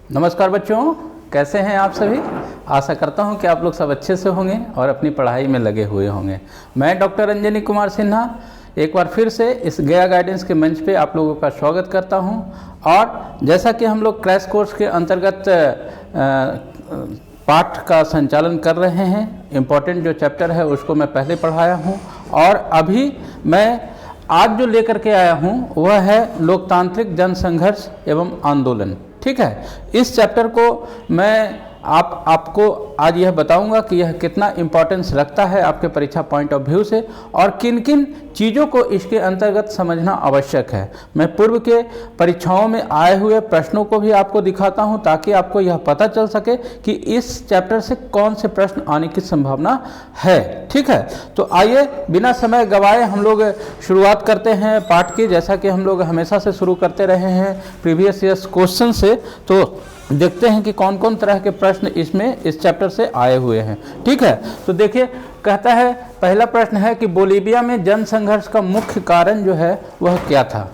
नमस्कार बच्चों, कैसे हैं आप सभी। आशा करता हूं कि आप लोग सब अच्छे से होंगे और अपनी पढ़ाई में लगे हुए होंगे। मैं डॉक्टर अंजनी कुमार सिन्हा एक बार फिर से इस गया गाइडेंस के मंच पे आप लोगों का स्वागत करता हूं। और जैसा कि हम लोग क्रैश कोर्स के अंतर्गत पाठ का संचालन कर रहे हैं, इम्पोर्टेंट जो चैप्टर है उसको मैं पहले पढ़ाया हूं और अभी मैं आज जो लेकर के आया हूं वह है लोकतांत्रिक जन संघर्ष एवं आंदोलन। ठीक है, इस चैप्टर को मैं आपको आज यह बताऊंगा कि यह कितना इम्पोर्टेंस रखता है आपके परीक्षा पॉइंट ऑफ व्यू से और किन किन चीज़ों को इसके अंतर्गत समझना आवश्यक है। मैं पूर्व के परीक्षाओं में आए हुए प्रश्नों को भी आपको दिखाता हूं ताकि आपको यह पता चल सके कि इस चैप्टर से कौन से प्रश्न आने की संभावना है। ठीक है, तो आइए बिना समय गवाए हम लोग शुरुआत करते हैं पाठ की। जैसा कि हम लोग हमेशा से शुरू करते रहे हैं प्रीवियस ईयर्स क्वेश्चन से, तो देखते हैं कि कौन कौन तरह के प्रश्न इसमें इस चैप्टर से आए हुए हैं। ठीक है, तो देखिए कहता है, पहला प्रश्न है कि बोलीविया में जन संघर्ष का मुख्य कारण जो है वह क्या था।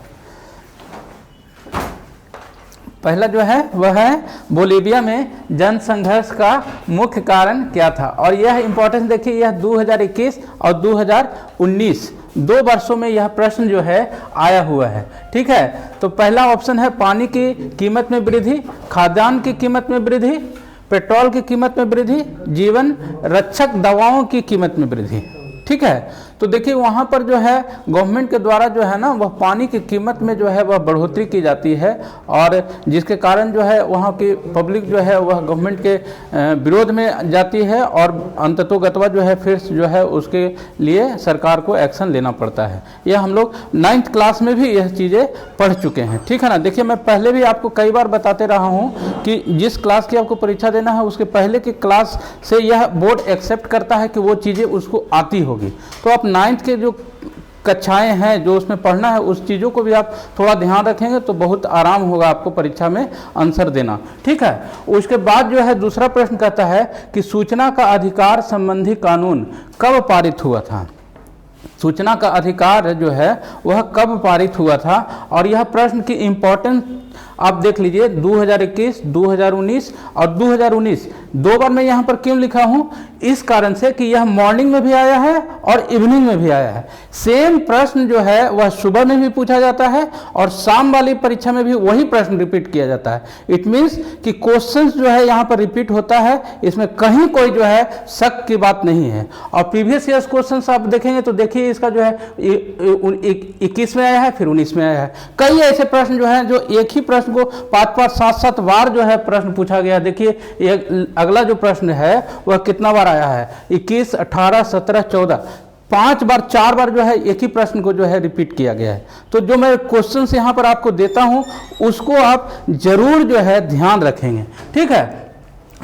पहला जो है वह है बोलीविया में जन संघर्ष का मुख्य कारण क्या था। और यह इंपॉर्टेंस देखिए, यह 2021 और 2019 दो वर्षों में यह प्रश्न जो है आया हुआ है। ठीक है, तो पहला ऑप्शन है पानी की कीमत में वृद्धि, खाद्यान्न की कीमत में वृद्धि, पेट्रोल की कीमत में वृद्धि, जीवन रक्षक दवाओं की कीमत में वृद्धि। ठीक है, तो देखिए वहाँ पर जो है गवर्नमेंट के द्वारा जो है ना वह पानी की कीमत में जो है वह बढ़ोतरी की जाती है और जिसके कारण जो है वहाँ की पब्लिक जो है वह गवर्नमेंट के विरोध में जाती है और अंततोगत्वा जो है फिर जो है उसके लिए सरकार को एक्शन लेना पड़ता है। यह हम लोग 9th क्लास में भी यह चीज़ें पढ़ चुके हैं। ठीक है ना, देखिए मैं पहले भी आपको कई बार बताते रहा हूँ कि जिस क्लास की आपको परीक्षा देना है उसके पहले की क्लास से यह बोर्ड एक्सेप्ट करता है कि वो चीज़ें उसको आती होगी। तो आप 9th के जो कक्षाएं हैं जो उसमें पढ़ना है उस चीज़ों को भी आप थोड़ा ध्यान रखेंगे तो बहुत आराम होगा आपको परीक्षा में आंसर देना। ठीक है, उसके बाद जो है दूसरा प्रश्न कहता है कि सूचना का अधिकार संबंधी कानून कब पारित हुआ था। सूचना का अधिकार जो है वह कब पारित हुआ था और यह प्रश्न की इम्पोर्टेंस आप देख लीजिए 2021, 2019 और 2019 दो बार मैं यहाँ पर क्यों लिखा हूँ, इस कारण से कि यह मॉर्निंग में भी आया है और इवनिंग में भी आया है। सेम प्रश्न जो है वह सुबह में भी पूछा जाता है और शाम वाली परीक्षा में भी वही प्रश्न रिपीट किया जाता है। इट मीन्स कि क्वेश्चंस जो है यहाँ पर रिपीट होता है, इसमें कहीं कोई जो है शक की बात नहीं है। और प्रीवियस ईयर्स क्वेश्चंस आप देखेंगे तो देखिए इसका जो है 21 में आया है, फिर 19 में आया है। कई ऐसे प्रश्न जो है जो एक ही प्रश्न को 5-5, 7-7 बार जो है प्रश्न पूछा गया। देखिए अगला जो प्रश्न है वह कितना बार आया है, 21, 18, 17, 14, 5 बार 4 बार जो है एक ही प्रश्न को जो है रिपीट किया गया है। तो जो मैं क्वेश्चन यहाँ पर आपको देता हूँ उसको आप जरूर जो है ध्यान रखेंगे। ठीक है,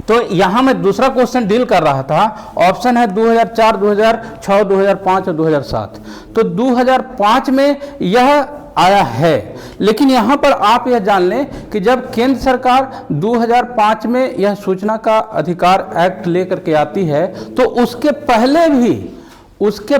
तो यहाँ मैं दूसरा क्वेश्चन डील कर रहा था, ऑप्शन है 2004, 2006, 2005 और 2007। तो 2005 में यह आया है, लेकिन यहाँ पर आप यह जान लें कि जब केंद्र सरकार 2005 में यह सूचना का अधिकार एक्ट लेकर के आती है तो उसके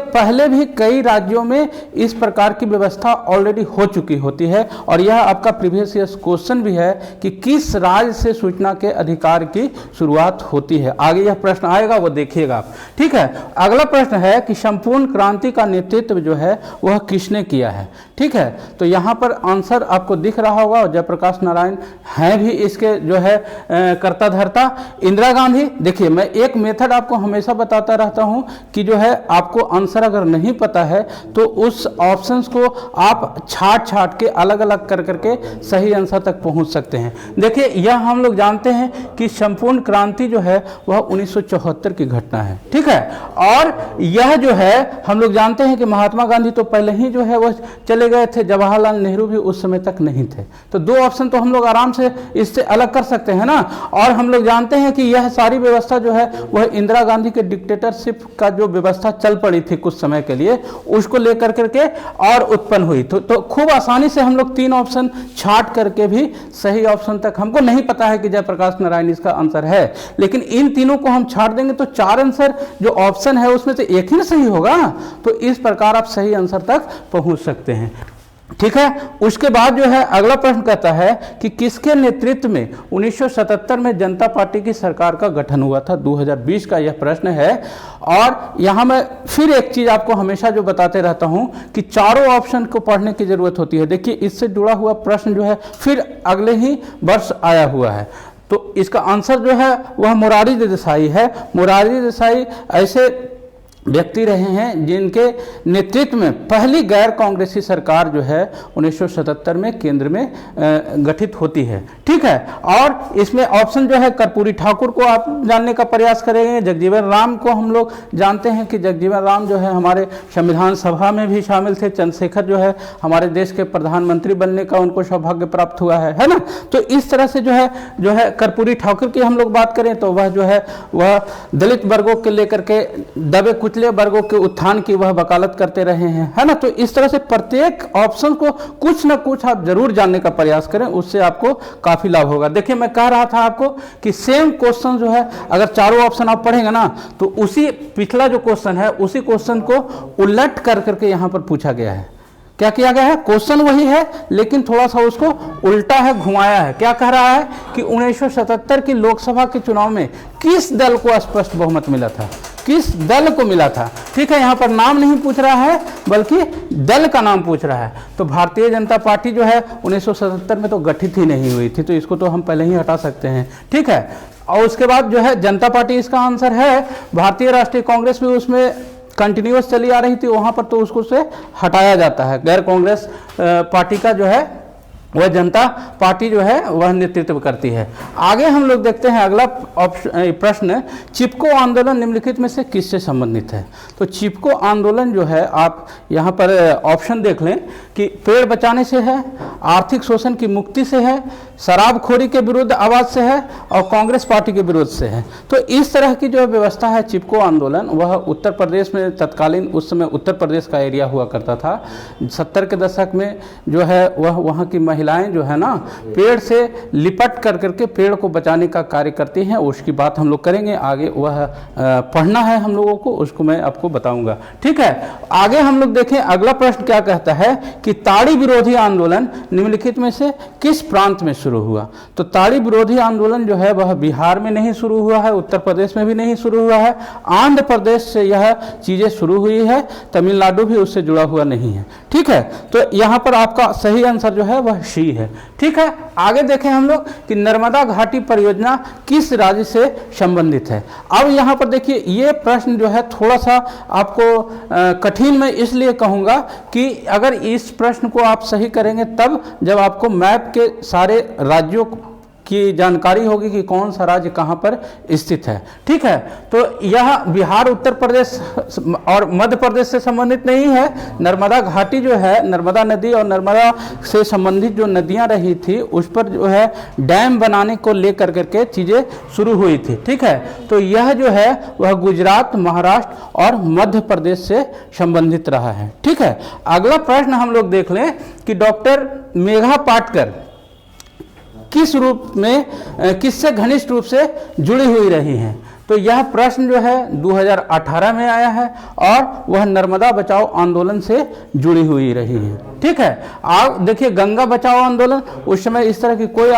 पहले भी कई राज्यों में इस प्रकार की व्यवस्था ऑलरेडी हो चुकी होती है। और यह आपका प्रीवियस ईयर क्वेश्चन भी है कि किस राज्य से सूचना के अधिकार की शुरुआत होती है। आगे यह प्रश्न आएगा, वो देखिएगा आप। ठीक है, अगला प्रश्न है कि संपूर्ण क्रांति का नेतृत्व जो है वह किसने किया है। ठीक है, तो यहाँ पर आंसर आपको दिख रहा होगा, जयप्रकाश नारायण हैं भी इसके जो है कर्ता धर्ता। इंदिरा गांधी, देखिए मैं एक मेथड आपको हमेशा बताता रहता हूँ कि जो है आपको आंसर अगर नहीं पता है तो उस ऑप्शंस को आप छाट के अलग अलग कर करके सही आंसर तक पहुंच सकते हैं। देखिए यह हम लोग जानते हैं कि संपूर्ण क्रांति जो है वह 1974 की घटना है। ठीक है, और यह जो है हम लोग जानते हैं कि महात्मा गांधी तो पहले ही जो है वह चले गए थे, जवाहरलाल नेहरू भी उस समय तक नहीं थे। तो दो ऑप्शन तो हम लोग आराम से इससे अलग कर सकते हैं ना। और हम लोग जानते हैं कि यह सारी व्यवस्था जो है वह इंदिरा गांधी के डिक्टेटरशिप का जो व्यवस्था चल पड़ी थी कुछ समय के लिए, उसको लेकर करके और उत्पन्न हुई। तो खूब आसानी से हम लोग 3 ऑप्शन छाट करके भी सही ऑप्शन तक, हमको नहीं पता है कि जयप्रकाश नारायण इसका आंसर है, लेकिन इन तीनों को हम छाट देंगे तो 4 आंसर जो ऑप्शन है उसमें से एक ही सही होगा। तो इस प्रकार आप सही आंसर तक पहुंच सकते हैं। ठीक है। उसके बाद जो है अगला प्रश्न कहता है कि किसके नेतृत्व में 1977 में जनता पार्टी की सरकार का गठन हुआ था। 2020 का यह प्रश्न है। और यहां मैं फिर एक चीज आपको हमेशा जो बताते रहता हूं कि चारों ऑप्शन को पढ़ने की जरूरत होती है। देखिए इससे जुड़ा हुआ प्रश्न जो है फिर अगले ही वर्ष आया हुआ है, तो इसका आंसर जो है वह मोरारजी देसाई है। मोरारजी देसाई ऐसे व्यक्ति रहे हैं जिनके नेतृत्व में पहली गैर कांग्रेसी सरकार जो है 1977 में केंद्र में गठित होती है। ठीक है। और इसमें ऑप्शन जो है कर्पूरी ठाकुर को आप जानने का प्रयास करेंगे। जगजीवन राम को हम लोग जानते हैं कि जगजीवन राम जो है हमारे संविधान सभा में भी शामिल थे। चंद्रशेखर जो है हमारे देश के प्रधानमंत्री बनने का उनको सौभाग्य प्राप्त हुआ है ना। तो इस तरह से जो है कर्पूरी ठाकुर की हम लोग बात करें तो वह जो है वह दलित वर्गों के लेकर के दबे कुचले वर्गों के उत्थान की वह वकालत करते रहे हैं, है ना। तो इस तरह से प्रत्येक ऑप्शन को कुछ ना कुछ आप जरूर जानने का प्रयास करें, उससे आपको काफी लाभ होगा। देखिए मैं कह रहा था आपको कि सेम क्वेश्चन जो है अगर चारों ऑप्शन आप पढ़ेंगे ना तो उसी पिछला जो क्वेश्चन है उसी क्वेश्चन को उलट कर करके यहां पर पूछा गया है। क्या किया गया है? क्वेश्चन वही है लेकिन थोड़ा सा उसको उल्टा है, घुमाया है। क्या कह रहा है कि 1977 की लोकसभा के चुनाव में किस दल को स्पष्ट बहुमत मिला था, किस दल को मिला था। ठीक है, यहाँ पर नाम नहीं पूछ रहा है बल्कि दल का नाम पूछ रहा है। तो भारतीय जनता पार्टी जो है 1977 में तो गठित ही नहीं हुई थी, तो इसको तो हम पहले ही हटा सकते हैं। ठीक है। और उसके बाद जो है जनता पार्टी इसका आंसर है। भारतीय राष्ट्रीय कांग्रेस भी उसमें कंटिन्यूअस चली आ रही थी, वहां पर तो उसको से हटाया जाता है। गैर कांग्रेस पार्टी का जो है वह जनता पार्टी जो है वह नेतृत्व करती है। आगे हम लोग देखते हैं अगला प्रश्न, चिपको आंदोलन निम्नलिखित में से किससे संबंधित है। तो चिपको आंदोलन जो है आप यहाँ पर ऑप्शन देख लें कि पेड़ बचाने से है, आर्थिक शोषण की मुक्ति से है, शराबखोरी के विरुद्ध आवाज से है और कांग्रेस पार्टी के विरोध से है। तो इस तरह की जो व्यवस्था है चिपको आंदोलन, वह उत्तर प्रदेश में तत्कालीन उस समय उत्तर प्रदेश का एरिया हुआ करता था। 70 के दशक में जो है वह वहाँ की महिलाएं जो है ना पेड़ से लिपट कर करके पेड़ को बचाने का कार्य करती हैं। उसकी बात हम लोग करेंगे आगे, वह पढ़ना है हम लोगों को, उसको मैं आपको बताऊंगा। ठीक है। आगे हम लोग देखें अगला प्रश्न क्या कहता है कि ताड़ी विरोधी आंदोलन निम्नलिखित में से किस प्रांत में शुरू हुआ। तो ताड़ी विरोधी आंदोलन जो है वह बिहार में नहीं शुरू हुआ है, उत्तर प्रदेश में भी नहीं शुरू हुआ है, आंध्र प्रदेश से यह चीजें शुरू हुई है, तमिलनाडु भी उससे जुड़ा हुआ नहीं है। ठीक है। तो यहाँ पर आपका सही आंसर जो है वह सी है। ठीक है। आगे देखें हम लोग कि नर्मदा घाटी परियोजना किस राज्य से संबंधित है। अब यहाँ पर देखिए ये प्रश्न जो है थोड़ा सा आपको कठिन मैं इसलिए कहूँगा कि अगर इस प्रश्न को आप सही करेंगे तब जब आपको मैप के सारे राज्यों की जानकारी होगी कि कौन सा राज्य कहाँ पर स्थित है। ठीक है। तो यह बिहार, उत्तर प्रदेश और मध्य प्रदेश से संबंधित नहीं है। नर्मदा घाटी जो है, नर्मदा नदी और नर्मदा से संबंधित जो नदियां रही थी उस पर जो है डैम बनाने को लेकर करके चीज़ें शुरू हुई थी। ठीक है। तो यह जो है वह गुजरात, महाराष्ट्र और मध्य प्रदेश से संबंधित रहा है। ठीक है। अगला प्रश्न हम लोग देख लें कि डॉक्टर मेघा पाटकर किस रूप में किससे घनिष्ठ रूप से जुड़ी हुई रही हैं। तो यह प्रश्न जो है 2018 में आया है और वह नर्मदा बचाओ आंदोलन से जुड़ी हुई रही है। ठीक है। आप देखिए गंगा बचाओ आंदोलन, उस समय इस तरह की कोई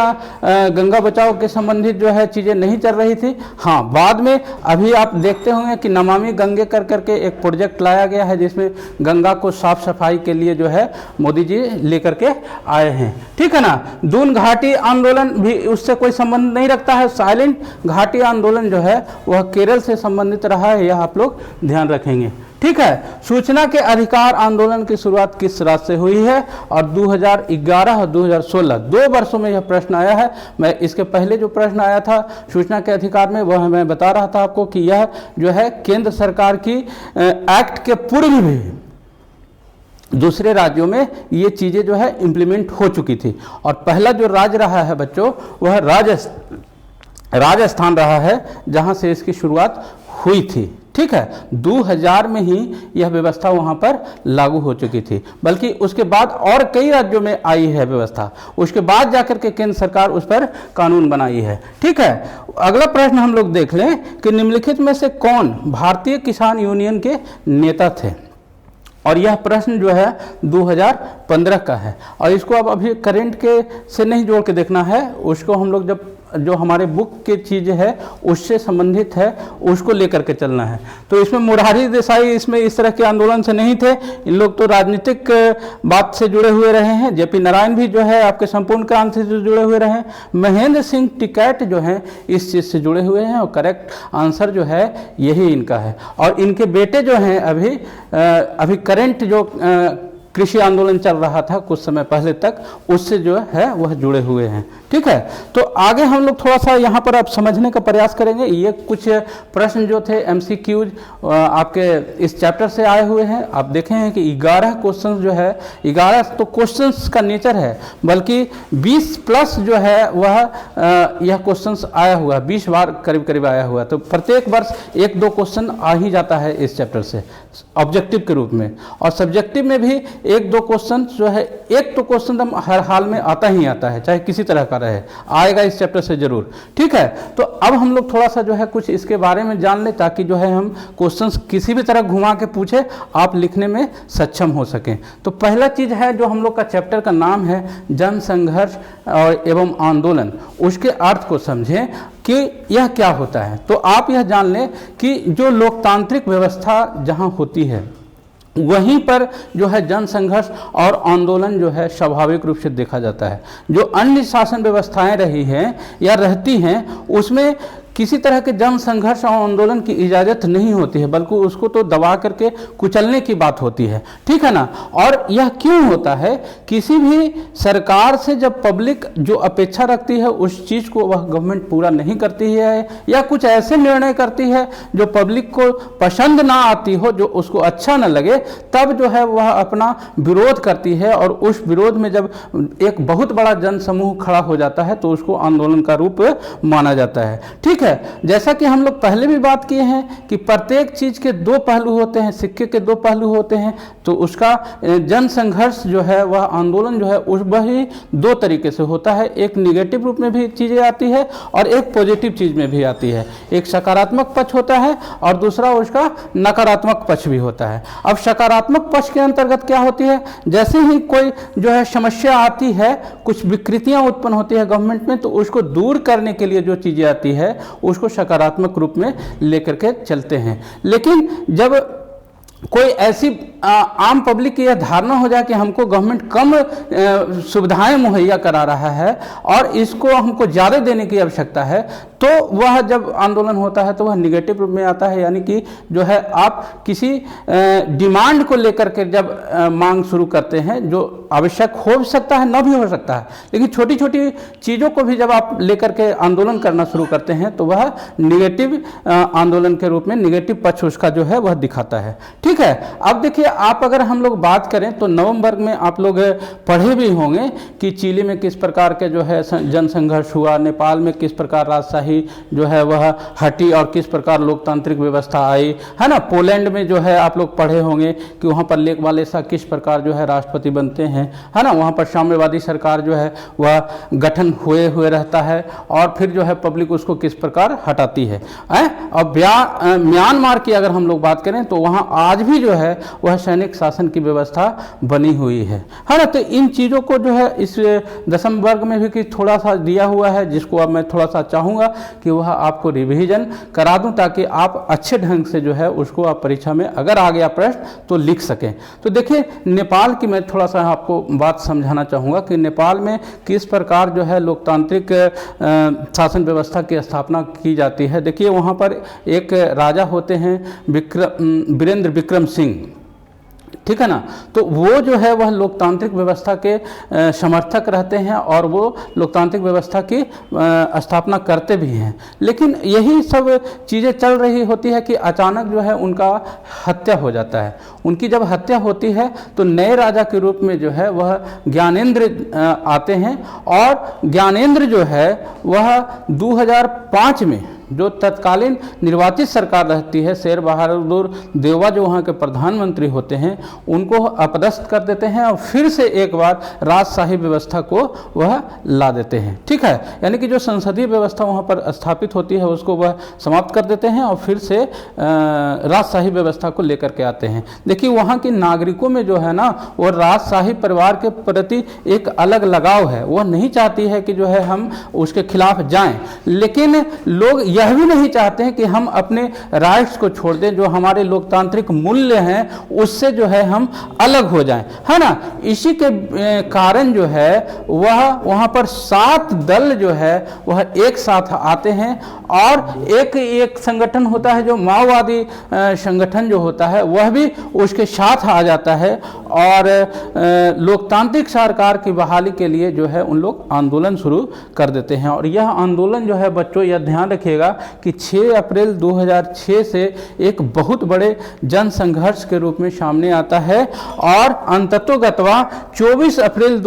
गंगा बचाओ के संबंधित जो है चीज़ें नहीं चल रही थी। हाँ, बाद में अभी आप देखते होंगे कि नमामि गंगे कर करके एक प्रोजेक्ट लाया गया है जिसमें गंगा को साफ सफाई के लिए जो है मोदी जी लेकर के आए हैं। ठीक है ना। दून घाटी आंदोलन भी उससे कोई संबंध नहीं रखता है। साइलेंट घाटी आंदोलन जो है वह केरल से संबंधित रहा है, यह आप लोग ध्यान रखेंगे। ठीक है। सूचना के अधिकार आंदोलन की शुरुआत किस राज्य से हुई है। और 2011 और 2016 2 वर्षों में यह प्रश्न आया है। मैं इसके पहले जो प्रश्न आया था सूचना के अधिकार में वह मैं बता रहा था आपको कि यह जो है केंद्र सरकार की एक्ट के पूर्व भी दूसरे राज्यों में ये चीज़ें जो है इम्प्लीमेंट हो चुकी थी। और पहला जो राज्य रहा है बच्चों वह राजस्थान रहा है जहां से इसकी शुरुआत हुई थी। ठीक है। 2000 में ही यह व्यवस्था वहां पर लागू हो चुकी थी, बल्कि उसके बाद और कई राज्यों में आई है व्यवस्था, उसके बाद जाकर के केंद्र सरकार उस पर कानून बनाई है। ठीक है। अगला प्रश्न हम लोग देख लें कि निम्नलिखित में से कौन भारतीय किसान यूनियन के नेता थे। और यह प्रश्न जो है 2015 का है, और इसको आप अभी करंट के से नहीं जोड़ के देखना है, उसको हम लोग जब जो हमारे बुक की चीज़ है उससे संबंधित है उसको लेकर के चलना है। तो इसमें मुरारी देसाई इसमें इस तरह के आंदोलन से नहीं थे, इन लोग तो राजनीतिक बात से जुड़े हुए रहे हैं। जेपी नारायण भी जो है आपके संपूर्ण क्रांति से जुड़े हुए रहे हैं। महेंद्र सिंह टिकैत जो हैं इस चीज़ से जुड़े हुए हैं, और करेक्ट आंसर जो है यही इनका है। और इनके बेटे जो हैं अभी करंट जो कृषि आंदोलन चल रहा था कुछ समय पहले तक, उससे जो है वह जुड़े हुए हैं। ठीक है, तो आगे हम लोग थोड़ा सा यहाँ पर आप समझने का प्रयास करेंगे। ये कुछ प्रश्न जो थे MCQs आपके इस चैप्टर से आए हुए हैं। आप देखें हैं कि 11 क्वेश्चन जो है, 11 तो क्वेश्चंस का नेचर है, बल्कि 20 प्लस जो है वह यह क्वेश्चंस आया हुआ है, 20 बार करीब करीब आया हुआ है। तो प्रत्येक वर्ष 1-2 क्वेश्चन आ ही जाता है इस चैप्टर से ऑब्जेक्टिव के रूप में, और सब्जेक्टिव में भी 1-2 क्वेश्चन जो है, एक तो क्वेश्चन हर हाल में आता ही आता है, चाहे किसी तरह का रहे, आएगा इस चैप्टर से जरूर। ठीक है, तो अब हम लोग थोड़ा सा जो है कुछ इसके बारे में जान ले, ताकि जो है हम क्वेश्चंस किसी भी तरह घुमा के पूछे आप लिखने में सक्षम हो सकें। तो पहला चीज है जो हम लोग का चैप्टर का नाम है जन संघर्ष और एवं आंदोलन, उसके अर्थ को समझें कि यह क्या होता है। तो आप यह जान लें कि जो लोकतांत्रिक व्यवस्था जहां होती है वहीं पर जो है जन संघर्ष और आंदोलन जो है स्वाभाविक रूप से देखा जाता है। जो अन्य शासन व्यवस्थाएं रही हैं या रहती हैं उसमें किसी तरह के जन संघर्ष और आंदोलन की इजाज़त नहीं होती है, बल्कि उसको तो दबा करके कुचलने की बात होती है। ठीक है ना। और यह क्यों होता है? किसी भी सरकार से जब पब्लिक जो अपेक्षा रखती है उस चीज़ को वह गवर्नमेंट पूरा नहीं करती है, या कुछ ऐसे निर्णय करती है जो पब्लिक को पसंद ना आती हो, जो उसको अच्छा न लगे, तब जो है वह अपना विरोध करती है। और उस विरोध में जब एक बहुत बड़ा जन समूह खड़ा हो जाता है तो उसको आंदोलन का रूप माना जाता है। ठीक है, जैसा कि हम लोग पहले भी बात किए हैं कि प्रत्येक चीज के दो पहलू होते हैं, सिक्के के दो पहलू होते हैं। तो उसका जन संघर्ष जो है वह आंदोलन जो है उस वही दो तरीके से होता है। एक निगेटिव रूप में भी चीजें आती है और एक पॉजिटिव चीज में भी आती है। एक सकारात्मक पक्ष होता है और दूसरा उसका नकारात्मक पक्ष भी होता है। अब सकारात्मक पक्ष के अंतर्गत क्या होती है? जैसे ही कोई जो है समस्या आती है, कुछ विकृतियां उत्पन्न होती है गवर्नमेंट में, तो उसको दूर करने के लिए जो चीजें आती है उसको सकारात्मक रूप में लेकर के चलते हैं। लेकिन जब कोई ऐसी आम पब्लिक की यह धारणा हो जाए कि हमको गवर्नमेंट कम सुविधाएं मुहैया करा रहा है और इसको हमको ज़्यादा देने की आवश्यकता है, तो वह जब आंदोलन होता है तो वह निगेटिव रूप में आता है। यानी कि जो है आप किसी डिमांड को लेकर के जब मांग शुरू करते हैं, जो आवश्यक हो सकता है न भी हो सकता है, लेकिन छोटी छोटी चीज़ों को भी जब आप लेकर के आंदोलन करना शुरू करते हैं तो वह निगेटिव आंदोलन के रूप में निगेटिव पक्ष उसका जो है वह दिखाता है। ठीक है। अब देखिए, आप अगर हम लोग बात करें तो नवम वर्ग में आप लोग पढ़े भी होंगे कि चिली में किस प्रकार के जो है जन संघर्ष हुआ, नेपाल में किस प्रकार राजशाही जो है वह हटी और किस प्रकार लोकतांत्रिक व्यवस्था आई, है ना। पोलैंड में जो है आप लोग पढ़े होंगे कि वहाँ पर लेक वालेसा किस प्रकार जो है राष्ट्रपति बनते हैं, है ना। वहाँ पर साम्यवादी सरकार जो है वह गठन हुए रहता है और फिर जो है पब्लिक उसको किस प्रकार हटाती है। अब म्यांमार की अगर हम लोग बात करें तो वहाँ आज भी जो है वह सैनिक शासन की व्यवस्था बनी हुई है ना। तो इन चीज़ों को जो है इस दसम वर्ग में भी थोड़ा सा दिया हुआ है, जिसको अब मैं थोड़ा सा चाहूँगा कि वह आपको रिवीजन करा दूं, ताकि आप अच्छे ढंग से जो है उसको आप परीक्षा में अगर आ गया प्रश्न तो लिख सकें। तो देखिए, नेपाल की मैं थोड़ा सा आपको बात समझाना चाहूँगा कि नेपाल में किस प्रकार जो है लोकतांत्रिक शासन व्यवस्था की स्थापना की जाती है। देखिए, वहाँ पर एक राजा होते हैं वीरेंद्र विक्रम सिंह, ठीक है ना। तो वो जो है वह लोकतांत्रिक व्यवस्था के समर्थक रहते हैं और वो लोकतांत्रिक व्यवस्था की स्थापना करते भी हैं। लेकिन यही सब चीज़ें चल रही होती है कि अचानक जो है उनका हत्या हो जाता है। उनकी जब हत्या होती है तो नए राजा के रूप में जो है वह ज्ञानेंद्र आते हैं, और ज्ञानेंद्र जो है वह 2005 में जो तत्कालीन निर्वाचित सरकार रहती है, शेर बहादुर देववा जो वहाँ के प्रधानमंत्री होते हैं, उनको अपदस्थ कर देते हैं और फिर से एक बार राजशाही व्यवस्था को वह ला देते हैं। ठीक है, यानी कि जो संसदीय व्यवस्था वहाँ पर स्थापित होती है उसको वह समाप्त कर देते हैं और फिर से राजशाही व्यवस्था को लेकर के आते हैं। देखिए वहाँ के नागरिकों में जो है ना वो राजशाही परिवार के प्रति एक अलग लगाव है, वह नहीं चाहती है कि जो है हम उसके खिलाफ जाएं, लेकिन लोग यह भी नहीं चाहते हैं कि हम अपने राइट्स को छोड़ दें, जो हमारे लोकतांत्रिक मूल्य हैं उससे जो है हम अलग हो जाएं, है ना। इसी के कारण जो है वह वहाँ पर 7 दल जो है वह एक साथ आते हैं और एक संगठन होता है जो माओवादी संगठन जो होता है वह भी उसके साथ आ जाता है और लोकतांत्रिक सरकार की बहाली के लिए जो है उन लोग आंदोलन शुरू कर देते हैं। और यह आंदोलन जो है बच्चों यह ध्यान रखिएगा कि 6 अप्रैल 2006 से एक बहुत बड़े जन संघर्ष के रूप में सामने आता है और अंततोगत्वा 24 अप्रैल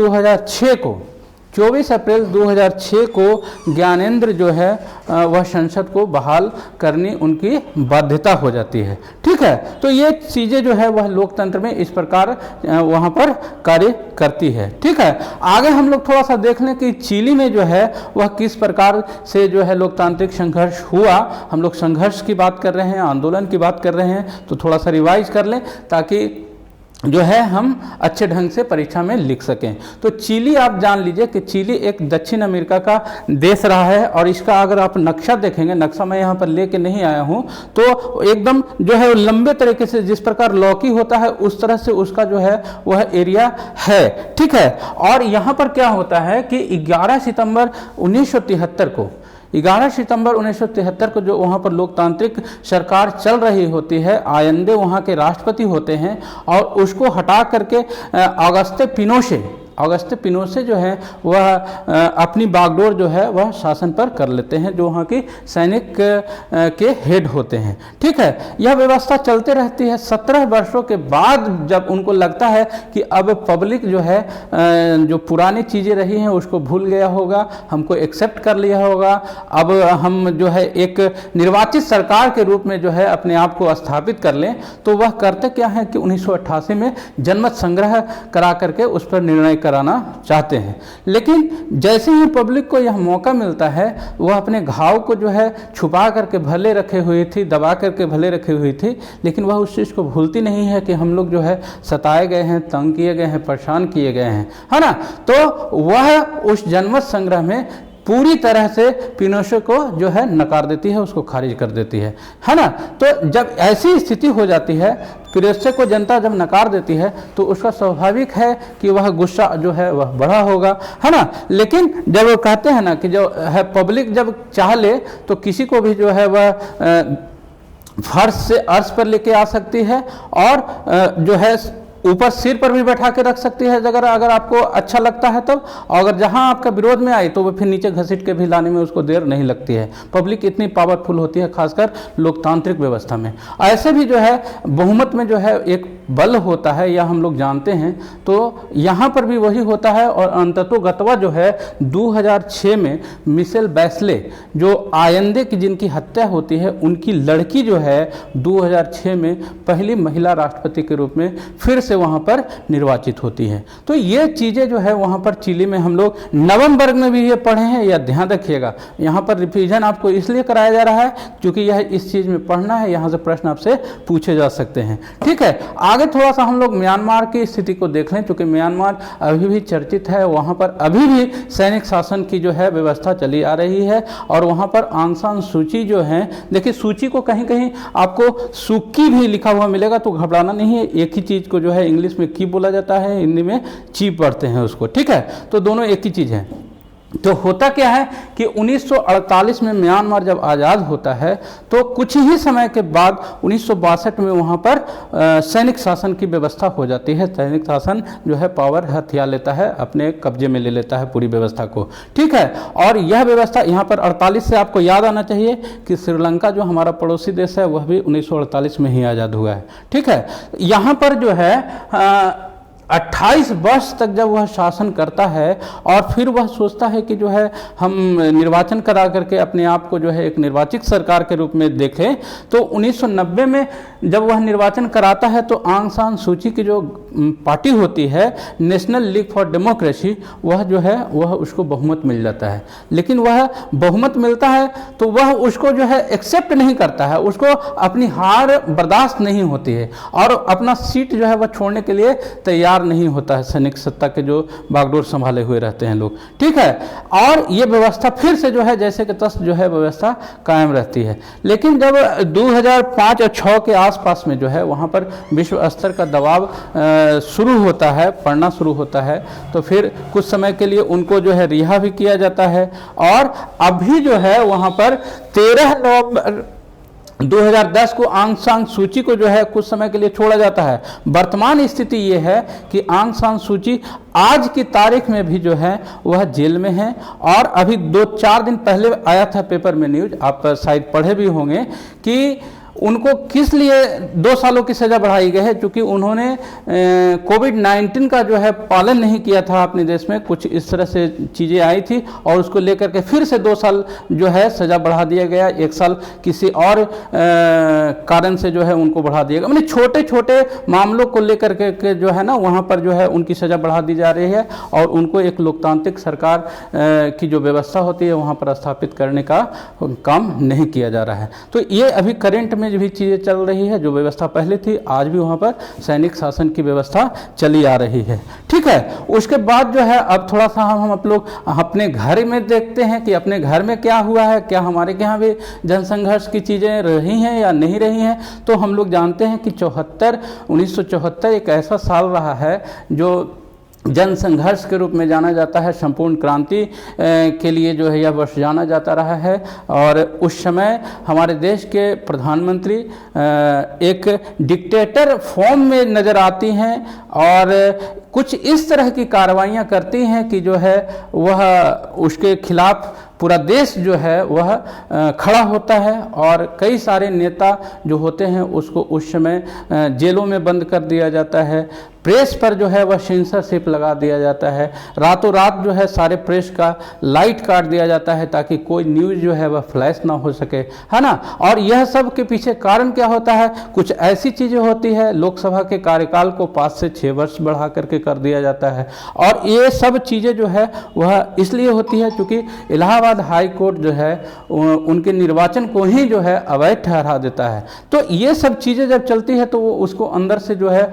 2006 को ज्ञानेंद्र जो है वह संसद को बहाल करनी उनकी बाध्यता हो जाती है। ठीक है, तो ये चीज़ें जो है वह लोकतंत्र में इस प्रकार वहाँ पर कार्य करती है। ठीक है, आगे हम लोग थोड़ा सा देख लें कि चिली में जो है वह किस प्रकार से जो है लोकतांत्रिक संघर्ष हुआ। हम लोग संघर्ष की बात कर रहे हैं, आंदोलन की बात कर रहे हैं, तो थोड़ा सा रिवाइज कर लें ताकि जो है हम अच्छे ढंग से परीक्षा में लिख सकें। तो चिली आप जान लीजिए कि चिली एक दक्षिण अमेरिका का देश रहा है और इसका अगर आप नक्शा देखेंगे, नक्शा मैं यहाँ पर लेके नहीं आया हूँ, तो एकदम जो है लंबे तरीके से जिस प्रकार लौकी होता है उस तरह से उसका जो है वह एरिया है। ठीक है, और यहाँ पर क्या होता है कि 11 सितंबर 1973 को जो वहाँ पर लोकतांत्रिक सरकार चल रही होती है, आयंदे वहाँ के राष्ट्रपति होते हैं और उसको हटा करके अगस्ते पिनोशे जो है वह अपनी बागडोर जो है वह शासन पर कर लेते हैं, जो वहाँ की सैनिक के हेड होते हैं। ठीक है, यह व्यवस्था चलते रहती है। 17 वर्षों के बाद जब उनको लगता है कि अब पब्लिक जो है जो पुरानी चीज़ें रही हैं उसको भूल गया होगा, हमको एक्सेप्ट कर लिया होगा, अब हम जो है एक निर्वाचित सरकार के रूप में जो है अपने आप को स्थापित कर लें, तो वह करते क्या है कि 1988 में जनमत संग्रह करा करके उस पर निर्णय कराना चाहते हैं। लेकिन जैसे ही पब्लिक को यह मौका मिलता है वह अपने घाव को जो है छुपा करके भले रखे हुई थी, दबा करके भले रखे हुई थी, लेकिन वह उस चीज़ को भूलती नहीं है कि हम लोग जो है सताए गए हैं, तंग किए गए हैं, परेशान किए गए हैं, है ना। तो वह उस जनमत संग्रह में पूरी तरह से पिनोशे को जो है नकार देती है, उसको खारिज कर देती है ना। तो जब ऐसी स्थिति हो जाती है, पिनोशे को जनता जब नकार देती है तो उसका स्वाभाविक है कि वह गुस्सा जो है वह बढ़ा होगा, है ना। लेकिन जब वो कहते हैं ना कि जो है पब्लिक जब चाह ले तो किसी को भी जो है वह फर्श से अर्श पर लेके आ सकती है और जो है ऊपर सिर पर भी बैठा के रख सकती है अगर आपको अच्छा लगता है तब, और अगर जहां आपका विरोध में आए तो वो फिर नीचे घसीट के भी लाने में उसको देर नहीं लगती है। पब्लिक इतनी पावरफुल होती है, खासकर लोकतांत्रिक व्यवस्था में। ऐसे भी जो है बहुमत में जो है एक बल होता है, या हम लोग जानते हैं, तो यहाँ पर भी वही होता है। और अंततोगत्वा जो है 2006 में मिशेल बैचले जो आयंदे की जिनकी हत्या होती है, उनकी लड़की जो है 2006 में पहली महिला राष्ट्रपति के रूप में फिर से वहाँ पर निर्वाचित होती है। तो ये चीज़ें जो है वहाँ पर चिली में हम लोग नवम वर्ग में भी ये पढ़े हैं, यह ध्यान रखिएगा। यहाँ पर रिवीजन आपको इसलिए कराया जा रहा है क्योंकि यह इस चीज़ में पढ़ना है, यहाँ से प्रश्न आपसे पूछे जा सकते हैं। ठीक है, आगे थोड़ा सा हम लोग म्यांमार की स्थिति को देख लें, क्योंकि म्यांमार अभी भी चर्चित है। वहाँ पर अभी भी सैनिक शासन की जो है व्यवस्था चली आ रही है और वहाँ पर आंग सान सूची जो है, देखिए सूची को कहीं कहीं आपको सुकी भी लिखा हुआ मिलेगा, तो घबराना नहीं है। एक ही चीज़ को जो है इंग्लिश में की बोला जाता है, हिंदी में ची पढ़ते हैं उसको। ठीक है, तो दोनों एक ही चीज़ है। तो होता क्या है कि 1948 में म्यांमार जब आज़ाद होता है तो कुछ ही समय के बाद 1962 में वहाँ पर सैनिक शासन की व्यवस्था हो जाती है। सैनिक शासन जो है पावर हथिया लेता है, अपने कब्जे में ले लेता है पूरी व्यवस्था को। ठीक है, और यह व्यवस्था यहाँ पर 48 से आपको याद आना चाहिए कि श्रीलंका जो हमारा पड़ोसी देश है वह भी 1948 में ही आज़ाद हुआ है। ठीक है, यहाँ पर जो है 28 वर्ष तक जब वह शासन करता है और फिर वह सोचता है कि जो है हम निर्वाचन करा करके अपने आप को जो है एक निर्वाचित सरकार के रूप में देखें, तो 1990 में जब वह निर्वाचन कराता है तो आंग सान सूची की जो पार्टी होती है नेशनल लीग फॉर डेमोक्रेसी, वह जो है वह उसको बहुमत मिल जाता है। लेकिन वह बहुमत मिलता है तो वह उसको जो है एक्सेप्ट नहीं करता है, उसको अपनी हार बर्दाश्त नहीं होती है और अपना सीट जो है वह छोड़ने के लिए तैयार नहीं होता है। सैनिक सत्ता के जो बागडोर संभाले हुए रहते हैं लोग, ठीक है, और ये व्यवस्था फिर से जो है जैसे कि तस जो है व्यवस्था कायम रहती है। लेकिन जब 2005 और 6 के आसपास में जो है वहाँ पर विश्व स्तर का दबाव शुरू होता है, पड़ना शुरू होता है, तो फिर कुछ समय के लिए उनको जो है रिहा भी किया जाता है और अभी जो है वहाँ पर 13 नवंबर 2010 को आंग सान सूची को जो है कुछ समय के लिए छोड़ा जाता है। वर्तमान स्थिति ये है कि आंग सान सूची आज की तारीख में भी जो है वह जेल में है और अभी 2-4 दिन पहले आया था पेपर में न्यूज, आप शायद पढ़े भी होंगे कि उनको किस लिए 2 सालों की सज़ा बढ़ाई गई है, क्योंकि उन्होंने कोविड-19 का जो है पालन नहीं किया था अपने देश में, कुछ इस तरह से चीज़ें आई थी और उसको लेकर के फिर से 2 साल जो है सज़ा बढ़ा दिया गया, 1 साल किसी और कारण से जो है उनको बढ़ा दिया गया। मैंने छोटे छोटे मामलों को लेकर के जो है ना वहाँ पर जो है उनकी सज़ा बढ़ा दी जा रही है और उनको एक लोकतांत्रिक सरकार की जो व्यवस्था होती है वहाँ पर स्थापित करने का काम नहीं किया जा रहा है। तो ये अभी करेंट में भी चीजें चल रही है, जो व्यवस्था पहले थी आज भी वहां पर सैनिक शासन की व्यवस्था चली आ रही है, ठीक है। उसके बाद जो है अब थोड़ा सा हम आप लोग अपने घर में देखते हैं कि अपने घर में क्या हुआ है, क्या हमारे यहाँ भी जनसंघर्ष की चीजें रही हैं या नहीं रही हैं। तो हम लोग जानते हैं कि 1974 एक ऐसा साल रहा है जो जनसंघर्ष के रूप में जाना जाता है, संपूर्ण क्रांति के लिए जो है यह वर्ष जाना जाता रहा है। और उस समय हमारे देश के प्रधानमंत्री एक डिक्टेटर फॉर्म में नज़र आती हैं और कुछ इस तरह की कार्रवाइयाँ करती हैं कि जो है वह उसके खिलाफ पूरा देश जो है वह खड़ा होता है और कई सारे नेता जो होते हैं उसको उस समय जेलों में बंद कर दिया जाता है। प्रेस पर जो है वह सेंसरशिप लगा दिया जाता है, रातों रात जो है सारे प्रेस का लाइट काट दिया जाता है ताकि कोई न्यूज़ जो है वह फ्लैश ना हो सके, है ना। और यह सब के पीछे कारण क्या होता है, कुछ ऐसी चीज़ें होती है, लोकसभा के कार्यकाल को 5 से 6 वर्ष बढ़ा करके कर दिया जाता है और ये सब चीज़ें जो है वह इसलिए होती है क्योंकि इलाहाबाद हाई कोर्ट जो है उनके निर्वाचन को ही जो है अवैध ठहरा देता है। तो ये सब चीज़ें जब चलती है तो वो उसको अंदर से जो है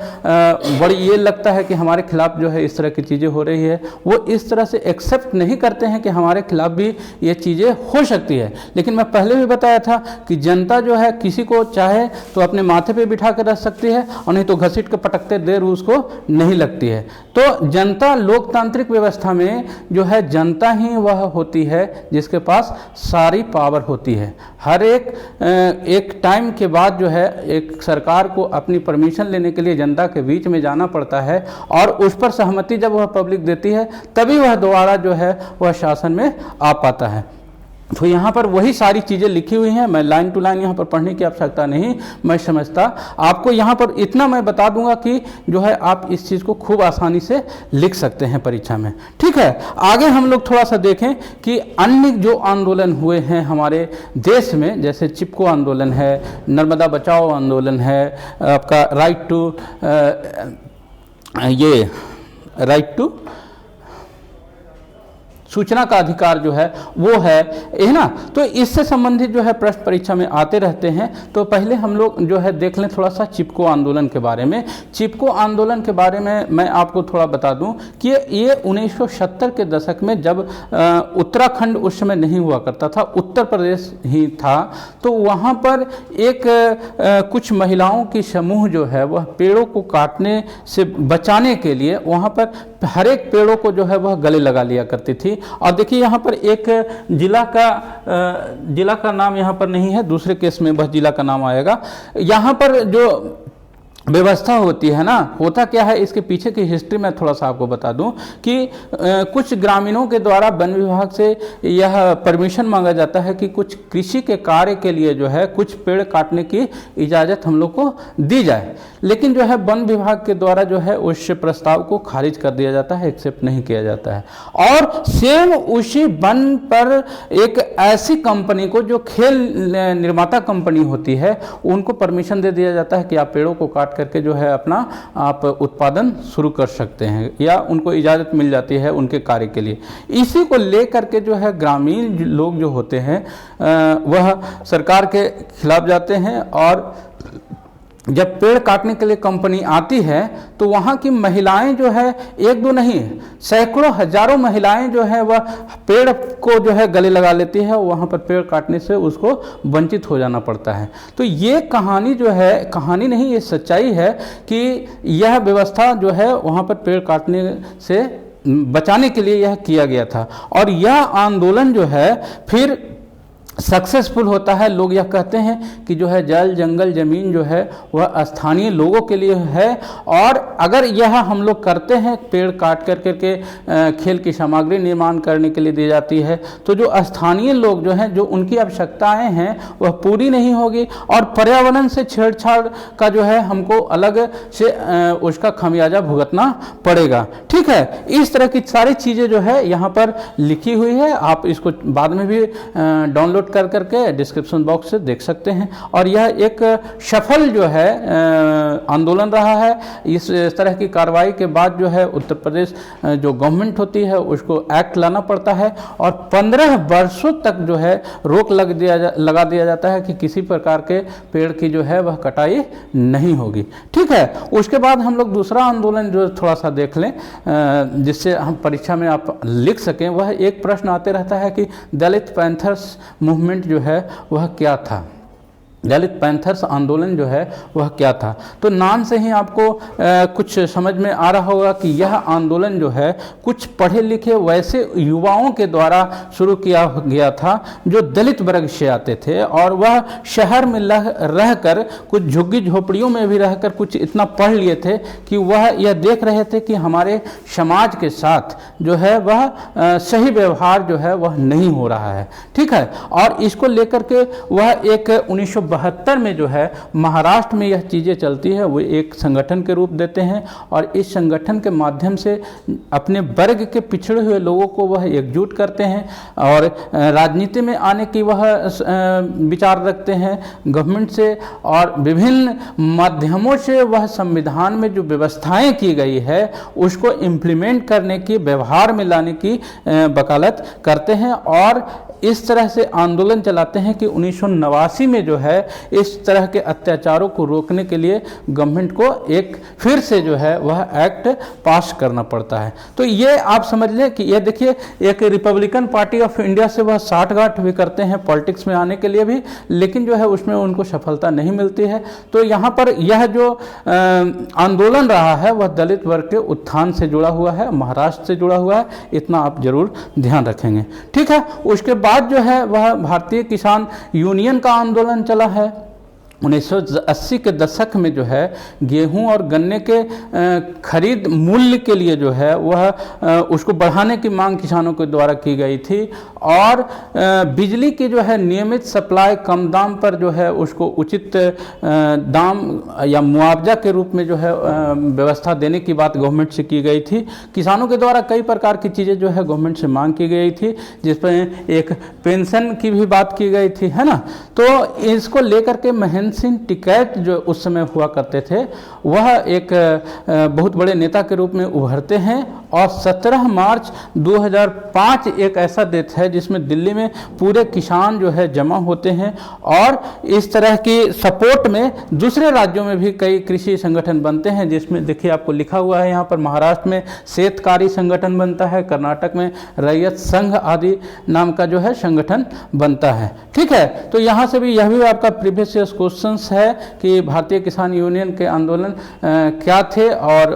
बड़ी ये लगता है कि हमारे खिलाफ जो है इस तरह की चीज़ें हो रही है, वो इस तरह से एक्सेप्ट नहीं करते हैं कि हमारे खिलाफ भी ये चीज़ें हो सकती है। लेकिन मैं पहले भी बताया था कि जनता जो है किसी को चाहे तो अपने माथे पे बिठा कर रख सकती है और नहीं तो घसीट के पटकते देर उसको नहीं लगती है। तो जनता लोकतांत्रिक व्यवस्था में जो है जनता ही वह होती है जिसके पास सारी पावर होती है। हर एक टाइम के बाद जो है एक सरकार को अपनी परमिशन लेने के लिए जनता के बीच में जाना पड़ता है और उस पर सहमति जब वह पब्लिक देती है तभी वह दोबारा जो है वह शासन में आ पाता है। तो यहाँ पर वही सारी चीज़ें लिखी हुई हैं, मैं लाइन टू लाइन यहाँ पर पढ़ने की आवश्यकता नहीं मैं समझता। आपको यहाँ पर इतना मैं बता दूंगा कि जो है आप इस चीज़ को खूब आसानी से लिख सकते हैं परीक्षा में, ठीक है। आगे हम लोग थोड़ा सा देखें कि अन्य जो आंदोलन हुए हैं हमारे देश में, जैसे चिपको आंदोलन है, नर्मदा बचाओ आंदोलन है, आपका राइट टू सूचना का अधिकार जो है वो है ना। तो इससे संबंधित जो है प्रश्न परीक्षा में आते रहते हैं। तो पहले हम लोग जो है देख लें थोड़ा सा चिपको आंदोलन के बारे में। चिपको आंदोलन के बारे में मैं आपको थोड़ा बता दूं कि ये 1970 के दशक में जब उत्तराखंड उस समय नहीं हुआ करता था, उत्तर प्रदेश ही था, तो वहाँ पर एक कुछ महिलाओं की समूह जो है वह पेड़ों को काटने से बचाने के लिए वहाँ पर हर एक पेड़ों को जो है वह गले लगा लिया करती थी। और देखिए यहाँ पर एक जिला का नाम यहाँ पर नहीं है, दूसरे केस में वह जिला का नाम आएगा। यहाँ पर जो व्यवस्था होती है ना, होता क्या है, इसके पीछे की हिस्ट्री मैं थोड़ा सा आपको बता दूं कि कुछ ग्रामीणों के द्वारा वन विभाग से यह परमिशन मांगा जाता है कि कुछ कृषि के कार्य के लिए जो है कुछ पेड़ काटने की इजाज़त हम लोग को दी जाए, लेकिन जो है वन विभाग के द्वारा जो है उस प्रस्ताव को खारिज कर दिया जाता है, एक्सेप्ट नहीं किया जाता है। और सेम उसी वन पर एक ऐसी कंपनी को जो खेल निर्माता कंपनी होती है उनको परमिशन दे दिया जाता है कि आप पेड़ों को काट करके जो है अपना आप उत्पादन शुरू कर सकते हैं, या उनको इजाज़त मिल जाती है उनके कार्य के लिए। इसी को लेकर के जो है ग्रामीण लोग जो होते हैं वह सरकार के खिलाफ जाते हैं, और जब पेड़ काटने के लिए कंपनी आती है तो वहाँ की महिलाएं जो है, एक दो नहीं सैकड़ों हजारों महिलाएं जो है वह पेड़ को जो है गले लगा लेती है, वहाँ पर पेड़ काटने से उसको वंचित हो जाना पड़ता है। तो ये कहानी जो है, कहानी नहीं ये सच्चाई है कि यह व्यवस्था जो है वहाँ पर पेड़ काटने से बचाने के लिए यह किया गया था। और यह आंदोलन जो है फिर सक्सेसफुल होता है। लोग यह कहते हैं कि जो है जल जंगल जमीन जो है वह स्थानीय लोगों के लिए है, और अगर यह हम लोग करते हैं, पेड़ काट कर करके खेल की सामग्री निर्माण करने के लिए दी जाती है, तो जो स्थानीय लोग जो हैं, जो उनकी आवश्यकताएं हैं वह पूरी नहीं होगी, और पर्यावरण से छेड़छाड़ का जो है हमको अलग से उसका खमियाजा भुगतना पड़ेगा। ठीक है, इस तरह की सारी चीज़ें जो है यहाँ पर लिखी हुई है, आप इसको बाद में भी डाउनलोड कर करके डिस्क्रिप्शन बॉक्स से देख सकते हैं। और यह एक सफल जो है आंदोलन रहा है। इस तरह की कार्रवाई के बाद जो है उत्तर प्रदेश जो गवर्नमेंट होती है उसको एक्ट लाना पड़ता है, और 15 वर्षों तक जो है रोक लगा दिया जाता है कि किसी प्रकार के पेड़ की जो है वह कटाई नहीं होगी। ठीक है, उसके बाद हम लोग दूसरा आंदोलन जो थोड़ा सा देख लें जिससे हम परीक्षा में आप लिख सकें। वह एक प्रश्न आते रहता है कि दलित पैंथर्स मूवमेंट जो है वह क्या था, दलित पैंथर्स आंदोलन जो है वह क्या था। तो नाम से ही आपको कुछ समझ में आ रहा होगा कि यह आंदोलन जो है कुछ पढ़े लिखे वैसे युवाओं के द्वारा शुरू किया गया था जो दलित वर्ग से आते थे, और वह शहर में रहकर कुछ झुग्गी झोपड़ियों में भी रहकर कुछ इतना पढ़ लिए थे कि वह यह देख रहे थे कि हमारे समाज के साथ जो है वह सही व्यवहार जो है वह नहीं हो रहा है। ठीक है, और इसको लेकर के वह एक 1972 में जो है महाराष्ट्र में यह चीज़ें चलती है, वो एक संगठन के रूप देते हैं, और इस संगठन के माध्यम से अपने वर्ग के पिछड़े हुए लोगों को वह एकजुट करते हैं, और राजनीति में आने की वह विचार रखते हैं गवर्नमेंट से, और विभिन्न माध्यमों से वह संविधान में जो व्यवस्थाएं की गई है उसको इम्प्लीमेंट करने की, व्यवहार में लाने की वकालत करते हैं, और इस तरह से आंदोलन चलाते हैं कि 1989 में जो है इस तरह के अत्याचारों को रोकने के लिए गवर्नमेंट को एक फिर से जो है वह एक्ट पास करना पड़ता है। तो ये आप समझ लें कि ये देखिए, एक रिपब्लिकन पार्टी ऑफ इंडिया से वह साठगांठ भी करते हैं पॉलिटिक्स में आने के लिए भी, लेकिन जो है उसमें उनको सफलता नहीं मिलती है। तो यहाँ पर यह जो आंदोलन रहा है वह दलित वर्ग के उत्थान से जुड़ा हुआ है, महाराष्ट्र से जुड़ा हुआ है, इतना आप जरूर ध्यान रखेंगे। ठीक है, उसके बाद जो है वह भारतीय किसान यूनियन का आंदोलन चला है। 1980 के दशक में जो है गेहूं और गन्ने के खरीद मूल्य के लिए जो है वह उसको बढ़ाने की मांग किसानों के द्वारा की गई थी, और बिजली की जो है नियमित सप्लाई कम दाम पर जो है उसको उचित दाम या मुआवजा के रूप में जो है व्यवस्था देने की बात गवर्नमेंट से की गई थी। किसानों के द्वारा कई प्रकार की चीज़ें जो है गवर्नमेंट से मांग की गई थी, जिसमें एक पेंशन की भी बात की गई थी, है ना। तो इसको लेकर के महेंद्र सिंह टिकैत जो उस समय हुआ करते थे वह एक बहुत बड़े नेता के रूप में उभरते हैं, और 17 मार्च 2005 एक ऐसा डेट है जिसमें दिल्ली में पूरे किसान जो है जमा होते हैं, और इस तरह की सपोर्ट में दूसरे राज्यों में भी कई कृषि संगठन बनते हैं, जिसमें देखिए आपको लिखा हुआ है यहाँ पर महाराष्ट्र में शेतकारी संगठन बनता है, कर्नाटक में रैयत संघ आदि नाम का जो है संगठन बनता है। ठीक है, तो यहाँ से भी यह भी आपका प्रीवियस क्वेश्चंस है कि भारतीय किसान यूनियन के आंदोलन क्या थे और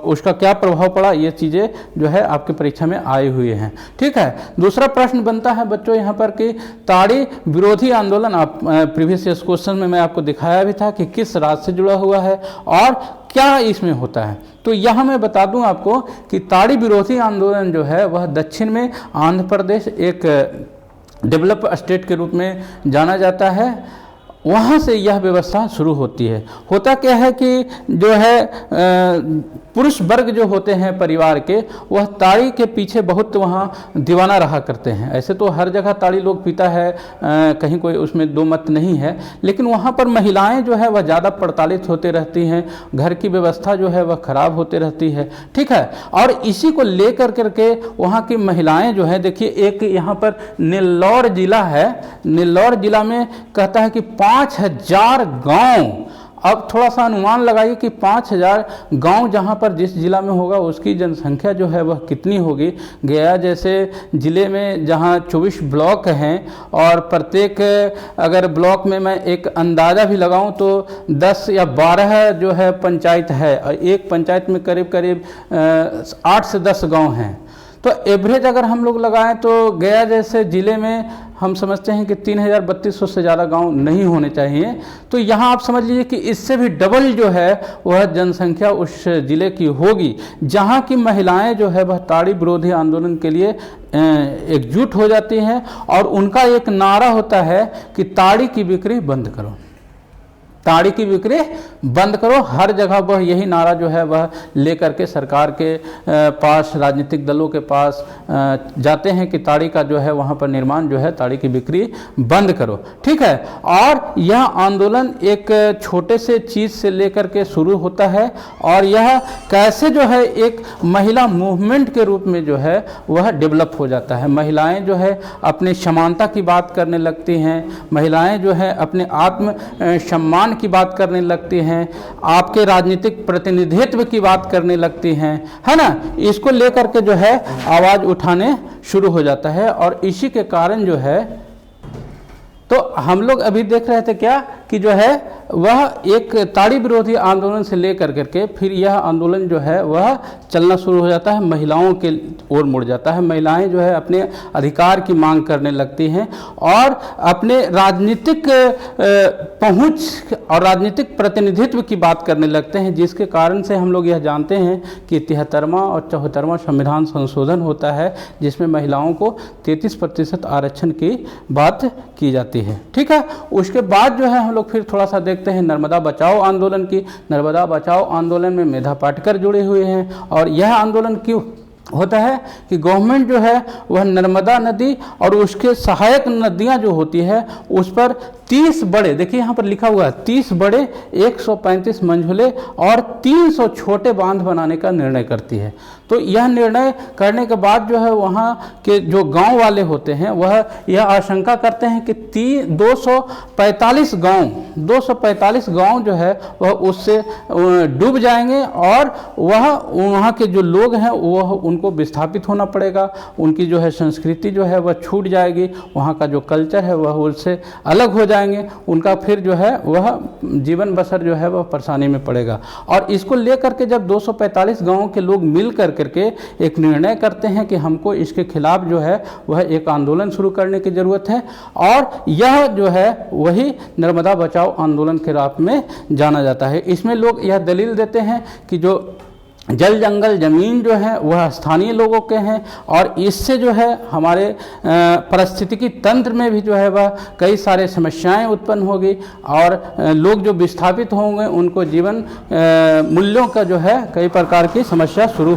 उसका क्या प्रभाव पड़ा, ये चीज़ें चीज़ें जो है आपके परीक्षा में आई हुई हैं। ठीक है, दूसरा प्रश्न बनता है बच्चों यहाँ पर कि ताड़ी विरोधी आंदोलन, आप प्रीवियस क्वेश्चन में मैं आपको दिखाया भी था कि किस राज्य से जुड़ा हुआ है और क्या इसमें होता है। तो यहाँ मैं बता दूं आपको कि ताड़ी विरोधी आंदोलन जो है वह दक्षिण में आंध्र प्रदेश, एक डेवलप स्टेट के रूप में जाना जाता है, वहाँ से यह व्यवस्था शुरू होती है। होता क्या है कि जो है पुरुष वर्ग जो होते हैं परिवार के, वह ताड़ी के पीछे बहुत वहाँ दीवाना रहा करते हैं। ऐसे तो हर जगह ताड़ी लोग पीता है, कहीं कोई उसमें दो मत नहीं है, लेकिन वहाँ पर महिलाएं जो है वह ज़्यादा प्रताड़ित होते रहती हैं, घर की व्यवस्था जो है वह खराब होते रहती है। ठीक है, और इसी को लेकर करके वहाँ की महिलाएं जो है, देखिए एक यहाँ पर नेल्लौर जिला है, नेल्लौर जिला में कहता है कि 5000 गांव, अब थोड़ा सा अनुमान लगाइए कि 5000 गांव जहां पर जिस जिला में होगा उसकी जनसंख्या जो है वह कितनी होगी। गया जैसे जिले में जहां 24 ब्लॉक हैं और प्रत्येक अगर ब्लॉक में मैं एक अंदाज़ा भी लगाऊं तो 10 या 12 जो है पंचायत है, और एक पंचायत में करीब करीब 8 से 10 गाँव हैं। तो एवरेज अगर हम लोग लगाएं तो गया जैसे ज़िले में हम समझते हैं कि 3200 से ज़्यादा गांव नहीं होने चाहिए। तो यहाँ आप समझ लीजिए कि इससे भी डबल जो है वह जनसंख्या उस ज़िले की होगी, जहाँ की महिलाएं जो है वह ताड़ी विरोधी आंदोलन के लिए एकजुट हो जाती हैं और उनका एक नारा होता है कि ताड़ी की बिक्री बंद करो, ताड़ी की बिक्री बंद करो। हर जगह वह यही नारा जो है वह लेकर के सरकार के पास, राजनीतिक दलों के पास जाते हैं कि ताड़ी का जो है वहाँ पर निर्माण जो है, ताड़ी की बिक्री बंद करो। ठीक है, और यह आंदोलन एक छोटे से चीज़ से लेकर के शुरू होता है और यह कैसे जो है एक महिला मूवमेंट के रूप में जो है वह डेवलप हो जाता है। महिलाएं जो है अपने समानता की बात करने लगती हैं, महिलाएं जो है अपने आत्म सम्मान की बात करने लगती हैं, आपके राजनीतिक प्रतिनिधित्व की बात करने लगती हैं, है ना। इसको लेकर के जो है आवाज उठाने शुरू हो जाता है और इसी के कारण जो है, तो हम लोग अभी देख रहे थे क्या कि जो है वह एक ताड़ी विरोधी आंदोलन से लेकर करके फिर यह आंदोलन जो है वह चलना शुरू हो जाता है, महिलाओं के ओर मुड़ जाता है। महिलाएं जो है अपने अधिकार की मांग करने लगती हैं और अपने राजनीतिक पहुंच और राजनीतिक प्रतिनिधित्व की बात करने लगते हैं, जिसके कारण से हम लोग यह जानते हैं कि 73वां और 74वां संविधान संशोधन होता है, जिसमें महिलाओं को 33% आरक्षण की बात की जाती है। ठीक है, उसके बाद जो है हम लोग फिर थोड़ा सा देखते हैं नर्मदा बचाओ आंदोलन की। नर्मदा बचाओ आंदोलन में मेधा पाटकर जुड़े हुए हैं और यह आंदोलन क्यों होता है कि गवर्नमेंट जो है वह नर्मदा नदी और उसके सहायक नदियां जो होती है उस पर 30 बड़े, देखिए यहाँ पर लिखा हुआ है 30 बड़े, 135 मंझले और 300 छोटे बांध बनाने का निर्णय करती है। तो यह निर्णय करने के बाद जो है वहाँ के जो गांव वाले होते हैं वह यह आशंका करते हैं कि 245 गांव जो है वह उससे डूब जाएंगे और वह वहाँ के जो लोग हैं वह उनको विस्थापित होना पड़ेगा, उनकी जो है संस्कृति जो है वह छूट जाएगी, वहाँ का जो कल्चर है वह उससे अलग हो जाएंगे, उनका फिर जो है वह जीवन बसर जो है वह परेशानी में पड़ेगा। और इसको लेकर के जब 245 गाँव के लोग मिल करके एक निर्णय करते हैं कि हमको इसके खिलाफ जो है वह एक आंदोलन शुरू करने की जरूरत है, और यह जो है वही नर्मदा बचाओ आंदोलन के रूप में जाना जाता है। इसमें लोग यह दलील देते हैं कि जो जल जंगल जमीन जो है वह स्थानीय लोगों के हैं और इससे जो है हमारे पारिस्थितिकी तंत्र में भी जो है वह कई सारे समस्याएं उत्पन्न होगी और लोग जो विस्थापित होंगे उनको जीवन मूल्यों का जो है कई प्रकार की समस्या शुरू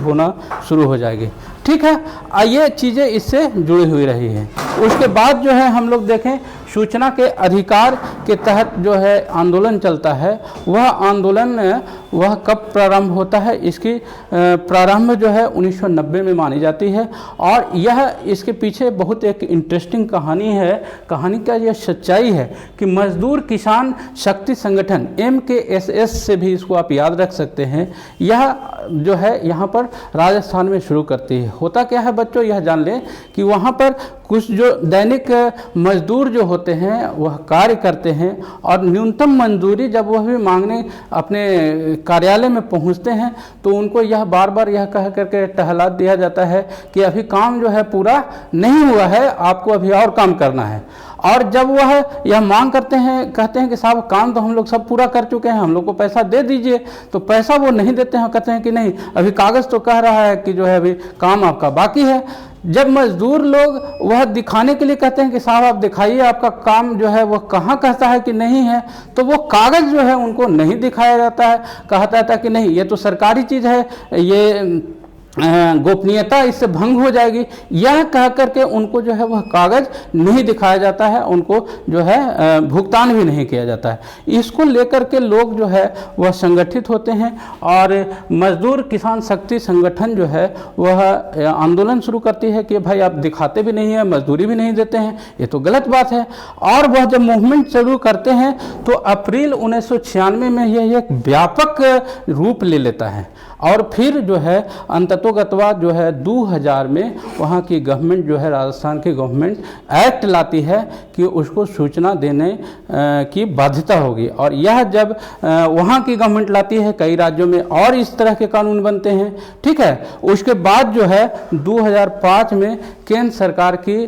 हो जाएगी। ठीक है, ये चीज़ें इससे जुड़ी हुई रही हैं। उसके बाद जो है हम लोग देखें सूचना के अधिकार के तहत जो है आंदोलन चलता है, वह आंदोलन वह कब प्रारंभ होता है, इसकी प्रारंभ जो है 1990 में मानी जाती है और यह इसके पीछे बहुत एक इंटरेस्टिंग कहानी है। कहानी का यह सच्चाई है कि मजदूर किसान शक्ति संगठन MKSS से भी इसको आप याद रख सकते हैं, यह जो है यहाँ पर राजस्थान में शुरू करती है। होता क्या है बच्चों, यह जान लें कि वहाँ पर कुछ जो दैनिक मजदूर जो होते हैं वह कार्य करते हैं और न्यूनतम मजदूरी जब वह भी मांगने अपने कार्यालय में पहुंचते हैं तो उनको यह बार बार यह कह करके टहला दिया जाता है कि अभी काम जो है पूरा नहीं हुआ है, आपको अभी और काम करना है। और जब वह यह मांग करते हैं, कहते हैं कि साहब काम तो हम लोग सब पूरा कर चुके हैं, हम लोग को पैसा दे दीजिए, तो पैसा वो नहीं देते हैं, कहते हैं कि नहीं अभी कागज़ तो कह रहा है कि जो है अभी काम आपका बाकी है। जब मजदूर लोग वह दिखाने के लिए कहते हैं कि साहब आप दिखाइए आपका काम जो है वह कहाँ कहता है कि नहीं है, तो वो कागज़ जो है उनको नहीं दिखाया जाता है, कहता था कि नहीं ये तो सरकारी चीज़ है, ये गोपनीयता इससे भंग हो जाएगी, यह कह करके उनको जो है वह कागज़ नहीं दिखाया जाता है, उनको जो है भुगतान भी नहीं किया जाता है। इसको लेकर के लोग जो है वह संगठित होते हैं और मजदूर किसान शक्ति संगठन जो है वह आंदोलन शुरू करती है कि भाई आप दिखाते भी नहीं हैं, मजदूरी भी नहीं देते हैं, ये तो गलत बात है। और वह जब मूवमेंट शुरू करते हैं तो अप्रैल 1996 में यह एक व्यापक रूप ले लेता है और फिर जो है अंततोगत्वा जो है 2000 में वहाँ की गवर्नमेंट जो है, राजस्थान की गवर्नमेंट एक्ट लाती है कि उसको सूचना देने की बाध्यता होगी। और यह जब वहाँ की गवर्नमेंट लाती है, कई राज्यों में और इस तरह के कानून बनते हैं, ठीक है। उसके बाद जो है 2005 में केंद्र सरकार की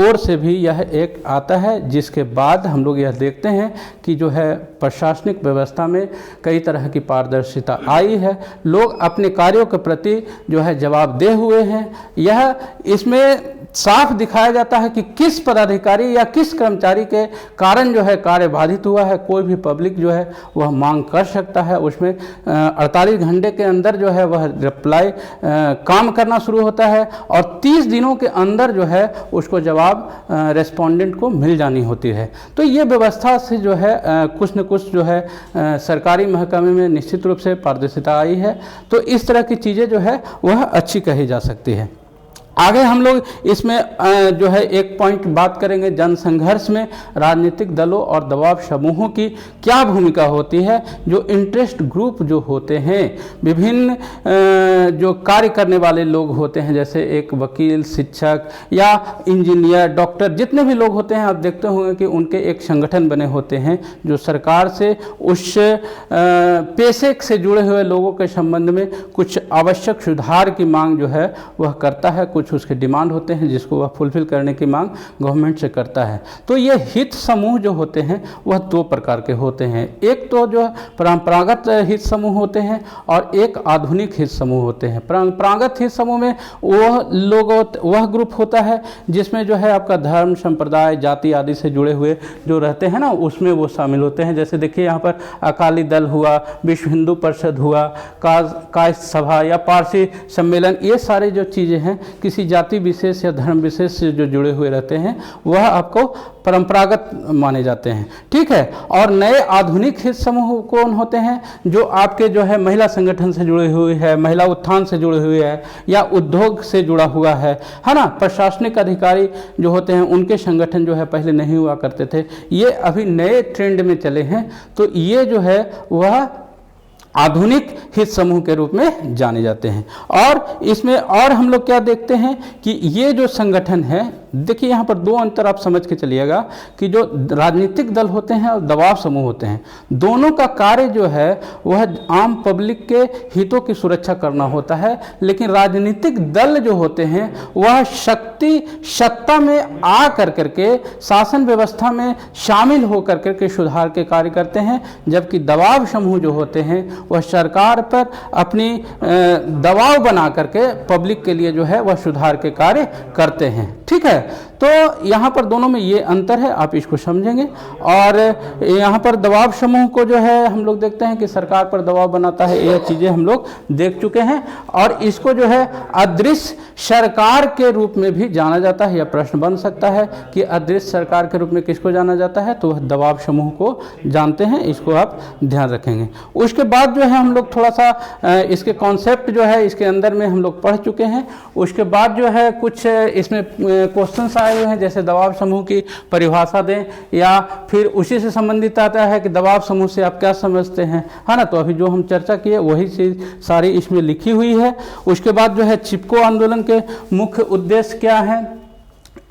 ओर से भी यह एक आता है, जिसके बाद हम लोग यह देखते हैं कि जो है प्रशासनिक व्यवस्था में कई तरह की पारदर्शिता आई है, लोग अपने कार्यों के प्रति जो है जवाबदेह हुए हैं। यह इसमें साफ दिखाया जाता है कि किस पदाधिकारी या किस कर्मचारी के कारण जो है कार्य बाधित हुआ है। कोई भी पब्लिक जो है वह मांग कर सकता है, उसमें 48 घंटे के अंदर जो है वह रिप्लाई काम करना शुरू होता है और 30 दिनों के अंदर जो है उसको जवाब रेस्पोंडेंट को मिल जानी होती है। तो ये व्यवस्था से जो है कुछ न कुछ जो है सरकारी महकमे में निश्चित रूप से पारदर्शिता आई है। तो इस तरह की चीज़ें जो है वह अच्छी कही जा सकती है। आगे हम लोग इसमें जो है एक पॉइंट बात करेंगे, जनसंघर्ष में राजनीतिक दलों और दबाव समूहों की क्या भूमिका होती है। जो इंटरेस्ट ग्रुप जो होते हैं, विभिन्न जो कार्य करने वाले लोग होते हैं, जैसे एक वकील, शिक्षक या इंजीनियर, डॉक्टर, जितने भी लोग होते हैं आप देखते होंगे कि उनके एक संगठन बने होते हैं जो सरकार से उस पेशे से जुड़े हुए लोगों के संबंध में कुछ आवश्यक सुधार की मांग जो है वह करता है। कुछ उसके डिमांड होते हैं जिसको वह फुलफिल करने की मांग गवर्नमेंट से करता है। तो ये हित समूह जो होते हैं वह दो प्रकार के होते हैं, एक तो जो परंपरागत हित समूह होते हैं और एक आधुनिक हित समूह होते हैं। परंपरागत हित समूह में वह ग्रुप होता है जिसमें जो है आपका धर्म, संप्रदाय, जाति आदि से जुड़े हुए जो रहते हैं ना, उसमें वो शामिल होते हैं। जैसे देखिए यहाँ पर अकाली दल हुआ, विश्व हिंदू परिषद हुआ, कायस्थ सभा या पारसी सम्मेलन, ये सारे जो चीज़ें हैं किसी जाति विशेष या धर्म विशेष से जो जुड़े हुए रहते हैं वह आपको परंपरागत माने जाते हैं, ठीक है। और नए आधुनिक हित समूह कौन होते हैं? जो आपके जो है महिला संगठन से जुड़े हुए है, महिला उत्थान से जुड़े हुए है या उद्योग से जुड़ा हुआ है ना। प्रशासनिक अधिकारी जो होते हैं उनके संगठन जो है पहले नहीं हुआ करते थे, ये अभी नए ट्रेंड में चले हैं। तो ये जो है वह आधुनिक हित समूह के रूप में जाने जाते हैं। और इसमें और हम लोग क्या देखते हैं कि ये जो संगठन है, देखिए यहाँ पर दो अंतर आप समझ के चलिएगा कि जो राजनीतिक दल होते हैं और दबाव समूह होते हैं, दोनों का कार्य जो है वह आम पब्लिक के हितों की सुरक्षा करना होता है। लेकिन राजनीतिक दल जो होते हैं वह सत्ता में आ करके शासन व्यवस्था में शामिल हो करके सुधार के कार्य करते हैं, जबकि दबाव समूह जो होते हैं वह सरकार पर अपनी दबाव बना करके पब्लिक के लिए जो है वह सुधार के कार्य करते हैं, ठीक है। तो यहाँ पर दोनों में ये अंतर है, आप इसको समझेंगे। और यहाँ पर दबाव समूह को जो है हम लोग देखते हैं कि सरकार पर दबाव बनाता है, यह चीज़ें हम लोग देख चुके हैं। और इसको जो है अदृश्य सरकार के रूप में भी जाना जाता है। यह प्रश्न बन सकता है कि अदृश्य सरकार के रूप में किसको जाना जाता है, तो वह दबाव समूह को जानते हैं, इसको आप ध्यान रखेंगे। उसके बाद जो है हम लोग थोड़ा सा इसके कॉन्सेप्ट जो है इसके अंदर में हम लोग पढ़ चुके हैं। उसके बाद जो है कुछ इसमें क्वेश्चंस आए हुए हैं, जैसे दबाव समूह की परिभाषा दें, या फिर उसी से संबंधित आता है कि दबाव समूह से आप क्या समझते हैं, है ना। तो अभी जो हम चर्चा किए वही चीज़ सारी इसमें लिखी हुई है। उसके बाद जो है चिपको आंदोलन के मुख्य उद्देश्य क्या हैं,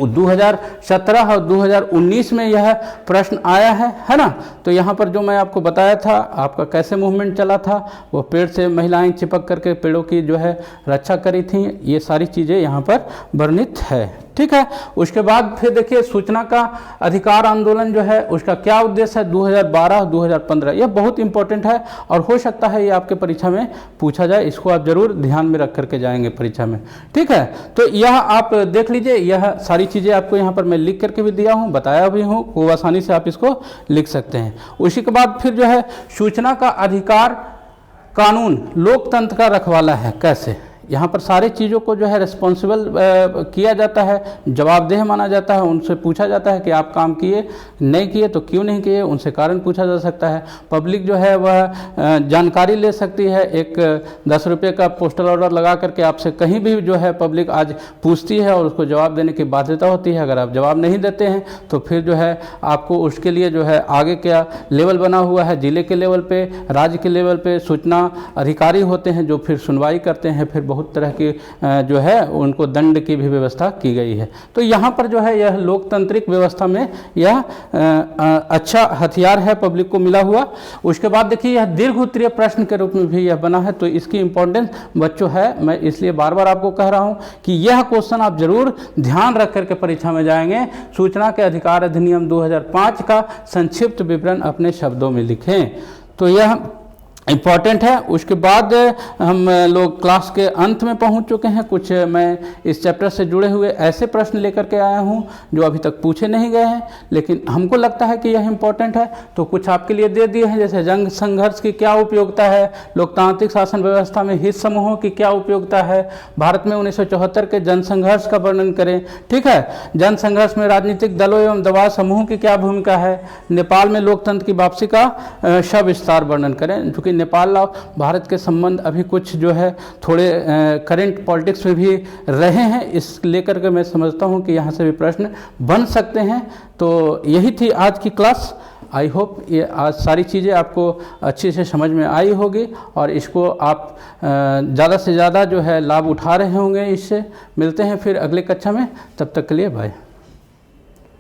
2017 और 2019 में यह प्रश्न आया है ना। तो यहाँ पर जो मैं आपको बताया था आपका कैसे मूवमेंट चला था, वो पेड़ से महिलाएं चिपक करके पेड़ों की जो है रक्षा करी थी, ये सारी चीज़ें यहाँ पर वर्णित है। ठीक है, उसके बाद फिर देखिए सूचना का अधिकार आंदोलन जो है उसका क्या उद्देश्य है 2012-2015, यह बहुत इंपॉर्टेंट है और हो सकता है ये आपके परीक्षा में पूछा जाए, इसको आप जरूर ध्यान में रख करके जाएंगे परीक्षा में। ठीक है, तो यह आप देख लीजिए, यह सारी चीज़ें आपको यहाँ पर मैं लिख करके भी दिया हूँ, बताया भी हूँ, वो आसानी से आप इसको लिख सकते हैं। उसी के बाद फिर जो है सूचना का अधिकार कानून लोकतंत्र का रखवाला है। कैसे, यहाँ पर सारे चीज़ों को जो है रिस्पॉन्सिबल किया जाता है, जवाबदेह माना जाता है, उनसे पूछा जाता है कि आप काम किए नहीं किए तो क्यों नहीं किए, उनसे कारण पूछा जा सकता है। पब्लिक जो है वह जानकारी ले सकती है, एक 10 रुपये का पोस्टल ऑर्डर लगा करके आपसे कहीं भी जो है पब्लिक आज पूछती है और उसको जवाब देने की बाध्यता होती है। अगर आप जवाब नहीं देते हैं तो फिर जो है आपको उसके लिए जो है आगे क्या लेवल बना हुआ है, जिले के लेवल पे, राज्य के लेवल पे सूचना अधिकारी होते हैं जो फिर सुनवाई करते हैं, फिर बहुत तरह की जो है उनको दंड की भी व्यवस्था की गई है। तो यहाँ पर जो है यह लोकतांत्रिक व्यवस्था में यह अच्छा हथियार है पब्लिक को मिला हुआ। उसके बाद देखिए यह दीर्घ उत्तरीय प्रश्न के रूप में भी यह बना है, तो इसकी इंपॉर्टेंस बच्चों है, मैं इसलिए बार बार आपको कह रहा हूँ कि यह क्वेश्चन आप जरूर ध्यान रख करके परीक्षा में जाएंगे। सूचना के अधिकार अधिनियम 2005 का संक्षिप्त विवरण अपने शब्दों में लिखें, तो यह इम्पॉर्टेंट है। उसके बाद हम लोग क्लास के अंत में पहुंच चुके हैं। कुछ मैं इस चैप्टर से जुड़े हुए ऐसे प्रश्न लेकर के आया हूं जो अभी तक पूछे नहीं गए हैं, लेकिन हमको लगता है कि यह इम्पॉर्टेंट है, तो कुछ आपके लिए दे दिए हैं। जैसे जंग संघर्ष की क्या उपयोगिता है, लोकतांत्रिक शासन व्यवस्था में हित समूहों की क्या उपयोगिता है, भारत में 1974 के जनसंघर्ष का वर्णन करें। ठीक है, जनसंघर्ष में राजनीतिक दलों एवं दबाव समूहों की क्या भूमिका है, नेपाल में लोकतंत्र की वापसी का सविस्तार वर्णन करें। क्योंकि नेपाल और भारत के संबंध अभी कुछ जो है थोड़े करंट पॉलिटिक्स में भी रहे हैं, इस लेकर के मैं समझता हूं कि यहाँ से भी प्रश्न बन सकते हैं। तो यही थी आज की क्लास। आई होप ये आज सारी चीज़ें आपको अच्छे से समझ में आई होगी और इसको आप ज़्यादा से ज़्यादा जो है लाभ उठा रहे होंगे। इससे मिलते हैं फिर अगले कक्षा में, तब तक के लिए बाय।